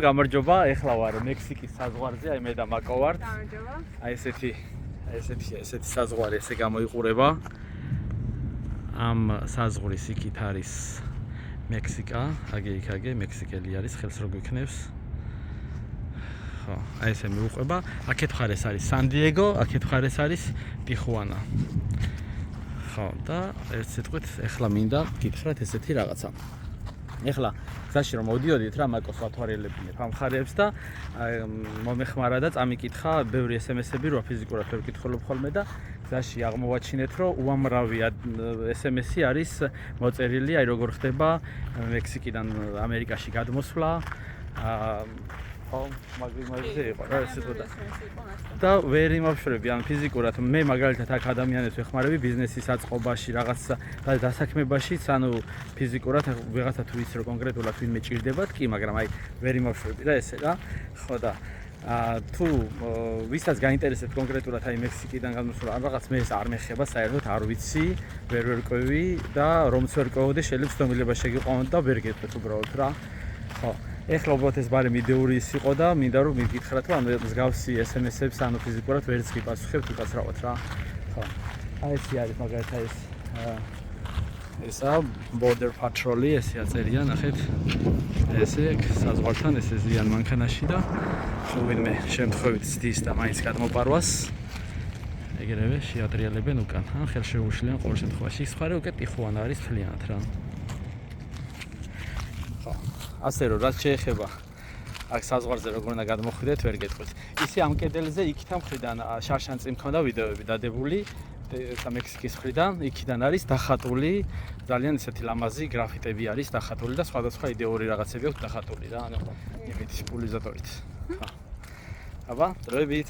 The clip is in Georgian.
გამარჯობა, ეხლა ვარ მექსიკის საზღვარზე, აი მე და მაკო ვართ. გამარჯობა. აი ესეთი საზღვარი ესე გამოიყურება. ამ საზღვრის იქით არის მექსიკა, აგე მექსიკელი არის, ხელს რო გვიქნევს. ხო, აი ესე მიუყვება. აქეთ მხარეს არის სან-დიეგო, აქეთ მხარეს არის ტიხუანა. ხო, და ერთ სიტყვით ეხლა მინდა გითხრათ ესეთი რაღაცა. ეხლა გზაში რომ მოდიოდით რა მაკოს ვათვალიერებინებ ამ მხარეებს და მომეხმარა და წამიკითხა ბევრი SMS-ები რა ფიზიკურად ვერ ვკითხულობ ხოლმე და გზაში აღმოვაჩინეთ რომ უამრავი SMS-ი არის მოწერილი აი როგორ ხდება მექსიკიდან ამერიკაში გადმოსვლა ხო მაგაზე იყო რა ესე თქო და ვერ იმავშვრები ან ფიზიკურად მე მაგალითად აქ ადამიანებს ვეხმარები ბიზნესის აწყობაში რაღაც დასაქმებაშიც ანუ ფიზიკურად ვიღაცა თუ იცი რომ კონკრეტულად ვინმე ჭირდებათ კი მაგრამ აი ვერ იმავშვრები რა ესე რა ხო და თუ ვისაც გაინტერესებს კონკრეტულად აი მექსიკიდან გადმოსვლა ან რაღაც მე ეს არ მეხება საერთოდ არ ვიცი ვერ ვერკვევი და რომც ვერ ყვევოდი შეიძლება ცდომილება შეგიყვანოთ და ვერ გეტყვით უბრალოდ რა ხო ეხლა უბრალოდ ეს ბარემ იდეური ის იყო და მინდა რომ მიგითხრათ რომ ანუ მსგავსი SMS-ებს ანუ ფიზიკურად ვერც გიპასუხებთ უკაცრავად რა ხო აი ეს არის მაგალითად ესა border patrol-ი ესე აწერია ნახეთ ესე საზღვართან ესე ზიან მანქანაში და ვინმე შემთხვევით ცდის და მაინც გადმოპარვას ეგრევე შეატრიალებენ უკან ან ხელშეუშლიან ყოველ შემთხვევაში ის მხარე უკვე ტიხუანა არის მთლიანად რა ხო ასე რომ რაც შეეხება აქ საზღვარზე როგორ უნდა გადმოხვიდეთ ვერ გეტყვით ისი ამ კედელზე იქით მხრიდან შარშანწი მქონდა ვიდეოები დადებული და მექსიკის მხრიდან იქიდან არის დახატული ძალიან ისეთი ლამაზი გრაფიტები არის დახატული და სხვადასხვა იდეური რაღაცები აქვს დახატული რა ანუ იმით პულიზატორით აბა დროებით